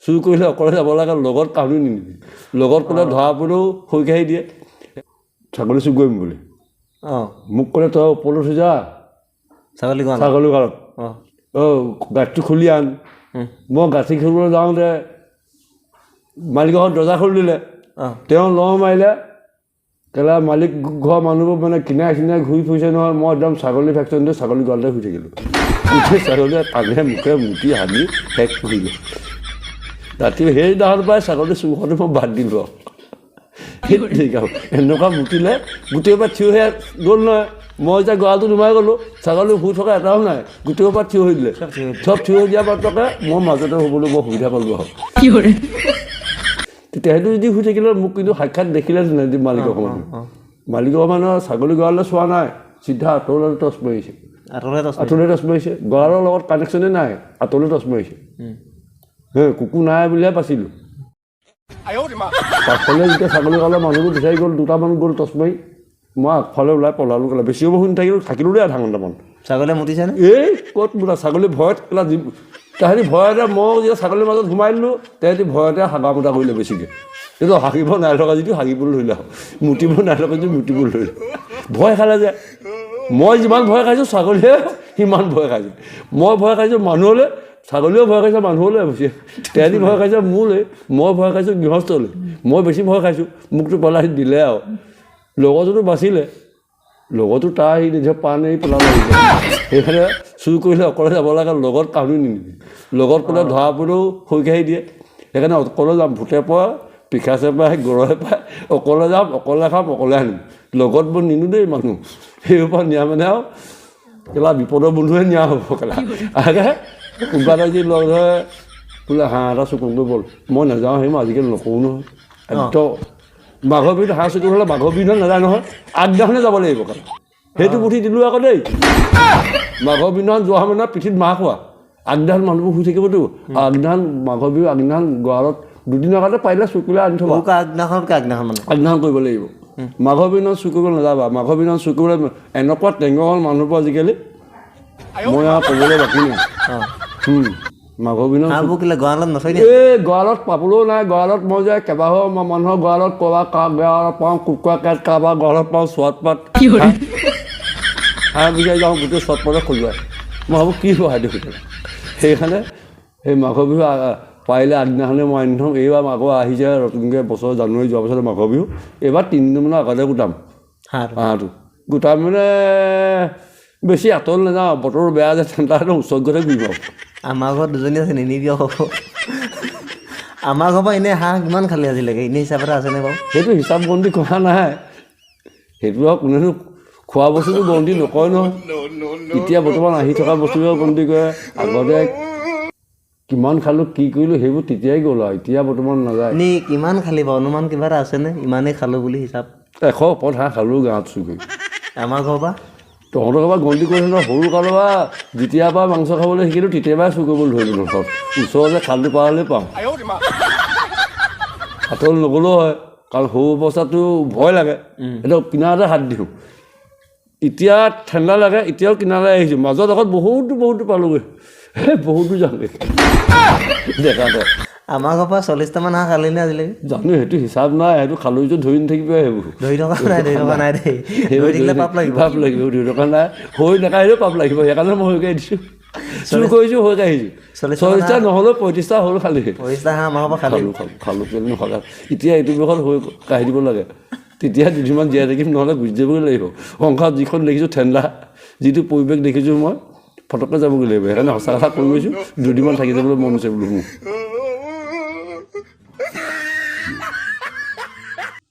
চুৰ কৰিলে অকলে যাব লাগে, লগত কাহানি নিনিবি। লগত ক'লে ধৰা পৰিলেও হৈ কাঢ়ি দিয়ে। ছাগলী চুৰ কৰিম বুলি মোক ক'লে তই ওপৰলৈ উঠি যা ছাগলী গঁৰালত, গাঁতটো খুলি আন। মই গাঁঠি খুলিবলৈ যাওঁতে মালিকৰ ঘৰত দৰ্জা খুলি দিলে। তেওঁ লৰ মাৰিলে, কেলা মালিক ঘৰৰ মানুহবোৰ মানে কিনাৰে কিনাৰে ঘূৰি ফুৰিছে নহয়। মই একদম ছাগলী ভেকচিনটো ছাগলী গঁৰালতে শুই থাকিলোঁ। উঠি ছাগলীয়ে কাণে মুখে মুতি হানি শেষ কৰিলোঁ। ৰাতি সেইদিনাখন পৰাই ছাগলী চুৰ কৰাটো মই বাদ দিলোঁ আৰু। ঠিক আৰু এনেকুৱা মুতিলে গোটেইৰপৰা থিয় হৈ গ'ল নহয়। মই এতিয়া গঁৰালটো সোমাই গ'লোঁ, ছাগলী শুই থকা এটাও নাই, গোটেইৰপৰা থিয় হৈ দিলে। চব থিয় হৈ দিয়াৰ পাছতে মই মাজতে হ'বলৈ বৰ সুবিধা পালোঁ আৰু। তেতিয়া সেইটো যদি শুই থাকিলে মোক কিন্তু সাক্ষাৎ দেখিলে মালিকৰ মানুহ। মালিকৰ মানুহৰ ছাগলী গঁৰাললৈ চোৱা নাই, চিধা আঁতৰলৈ টচ মাৰিছে। আঁতৰলৈ টচ মাৰিছে, গঁৰালৰ লগত কানেকশ্যনে নাই, আঁতৰলৈ টচ মাৰিছে। কুকুৰ নাই বুলিহে পাইছিলোঁ। পাছফালে যেতিয়া ছাগলী গঁৰালৰ মানুহবোৰ বিচাৰি গ'ল, দুটামান গ'ল টচ মাৰি, মই আগফালে ওলাই পলালোঁ। ক'লে বেছি সময় শুনি থাকিলোঁ দেই আধা ঘণ্টামান। ছাগলীয়ে মুতিছেনে? এই ক'ত মোটা ছাগলী ভয়ত কেলা তাহাঁতি ভয়তে মই যেতিয়া ছাগলীৰ মাজত সোমাই দিলোঁ, তাহাঁতি ভয়তে হাগা মোটা কৰিলে বেছিকৈ। কিন্তু হাগিব নাই থকা যিটো হাগিবলৈ ধৰিলে আৰু, মুতিব নাই থকা যিটো মুতিবলৈ ধৰিলে। ভয় খালে যে, মই যিমান ভয় খাইছোঁ ছাগলীয়ে সিমান ভয় খাইছোঁ। মই ভয় খাইছোঁ মানুহলৈ, ছাগলীয়েও ভয় খাইছে মানুহলৈ বেছি। তাহাঁতি ভয় খাইছে মোলৈ, মই ভয় খাইছোঁ গৃহস্থলৈ। মই বেছি ভয় খাইছোঁ, মোকতো পেলাই দিলে আৰু। লগৰটোতো বাচিলে, লগতো তাৰ সি নিজৰ পাণ এৰি পেলাব লাগিব। সেইকাৰণে চুৰ কৰিলে অকলে যাব লাগে, লগত কাহানি নিনিবি। লগত ক'লে ধৰা পৰিলেও হৈ কাঢ়ি দিয়ে। সেইকাৰণে অকলে যাম, ভূতে পৰা পিখাচে পায় গৰহে পায়, অকলে যাম, অকলে খাম, অকলে আনিম। লগত মই নিনো দেই মানুহ, সেইবোৰ নিয়া মানে আৰু কেলা বিপদৰ বন্ধুহে নিয়া হ'ব। কেলা আগে কোনোবা এটা যদি লগ ধৰে বোলে হাঁহ এটা চুৰ কৰিব ব'ল, মই নাযাওঁ, সেই মই আজিকালি নকৰোঁ নহয়। একদম মাঘৰ বিহুত হাঁহ চুৰ হ'লে মাঘৰ বিহুত নাযায় নহয়, আগদিনাখনে যাব লাগিব। কেলা সেইটো বুদ্ধি দিলোঁ আকৌ দেই। মাঘৰ বিহুদিনাখন যোৱা মানে পিঠিত মাহ খোৱা, আগদিনাখন মানুহবোৰ শুই থাকিবতো। আগদিনাখন মাঘৰ বিহু আগদিনাখন গঁৰালত দুদিনৰ আগতে পাৰিলে চুৰ কৰিলে আনি থ'বা। আগদিনাখন কৰিব লাগিব। মাঘৰ বিহুদিনাখন চুৰ কৰিব নাযাবা। মাঘৰ বিহুদিনাখন চুৰ কৰিবলৈ এনেকুৱা টেঙৰ হ'ল মানুহবোৰ আজিকালি, মই আৰু ক'বলৈ বাকী নাই। মাঘৰ বিহুদিনাখন এই গঁৰালত পাবলৈও নাই। গঁৰালত মই যে কেইবাঘৰ মানুহৰ গঁৰালত গঁৰালত পাওঁ কুকুৰা কাঠ, কাৰোবাৰ গঁৰালত পাওঁ চোৱাত পাত, হাঁহ বিচাৰি যাওঁ গোটেই চট পটে খজুৱাই। মই ভাবোঁ কি সহায় দিওঁ। সেইকাৰণে সেই মাঘৰ বিহু পাৰিলে আগদিনাখনে মই আনি থওঁ। এইবাৰ মাঘৰ আহিছে নতুনকৈ বছৰ জানুৱাৰী যোৱাৰ পাছতে মাঘৰ বিহু, এইবাৰ 3 দিনমানৰ আগতে গোটাম হাঁহটো। গোটাম মানে বেছি আঁতৰলৈ নাযাওঁ, বতৰ বেয়া যে ঠাণ্ডা ওচৰত গ'লে ঘূৰিম আৰু। আমাৰ ঘৰত দুজনী আছে, নিনিবি আকৌ। আমাৰ ঘৰৰ পৰা এনেই হাঁহ কিমান খালি আজিলৈকে, এনেই হিচাপ এটা আছেনে বাৰু? সেইটো হিচাপ বন্দী কৰা নাই, সেইটো আৰু কোনেনো খোৱা বস্তুটো বন্দী নকৰে নহয়। এতিয়া বৰ্তমান আহি থকা বস্তুবোৰ বন্দী কৰে। আগতে কিমান খালোঁ কি কৰিলোঁ সেইবোৰ তেতিয়াই গ'ল আৰু, এতিয়া বৰ্তমান নাযায়। এনেই কিমান খালি বাৰু, অনুমান কিবা এটা আছেনে ইমানেই খালোঁ বুলি হিচাপ? 100 ওপৰত হাঁহ খালোঁ গাঁৱত চুৰ কৰি। আমাৰ ঘৰৰ পৰা তহঁতৰ ঘৰৰ পৰা গন্তি কৰিছে নহয়, সৰু কালৰ পৰা যেতিয়াৰ পৰা মাংস খাবলৈ শিকিলোঁ তেতিয়াৰ পৰাই চুৰ কৰিবলৈ ধৰিলোঁ। ওচৰতে খালটো পাৰ হ'লেই পাওঁ, হাতলৈ নগ'লেও হয়। কাৰণ সৰু অৱস্থাটো ভয় লাগে, সেইটো কিনাৰতে হাত দিওঁ। এতিয়া ঠাণ্ডা লাগে, এতিয়াও কিনাৰলৈ আহিছোঁ। মাজত আগত বহুতো পালোঁগৈ, বহুতো যাওঁগৈ দেখাতে। আমাৰ ঘৰৰ পৰা 40টামান হাঁহ খালিনে আজিলৈকে? জানো, সেইটো হিচাপ নাই, সেইটো খালোঁ যে ধৰি নাথাকিবই। সেইবোৰ ধৰি থকা নাই দেই, ধৰি থাকিলে পাপ লাগিব। ধৰি থকা নাই, হৈ নাকাঢ়িলেও পাপ লাগিব। সেইকাৰণে মই হৈ কাঢ়ি দিছোঁ, চুৰ কৰিছোঁ, হৈ কাঢ়িছোঁ। 40টা নহ'লেও 35টা হ'ল খালি। 35টা হাঁহ আমাৰ ঘৰৰ পৰা খালোঁ কেলৈ নখালে। এতিয়া এইটো বয়সত হৈ কাঢ়ি দিব লাগে, তেতিয়া দুদিনমান জীয়াই থাকিম, নহ'লে গুচি যাবগৈ লাগিব। সংসাৰত যিখন দেখিছোঁ ঠাণ্ডা, যিটো পৰিৱেশ দেখিছোঁ মই, ফটককৈ যাবগৈ লাগিব। সেইকাৰণে সঁচা কথা কৈ গৈছোঁ, দুদিনমান থাকি যাবলৈ মন হৈছে বোলো মোৰ।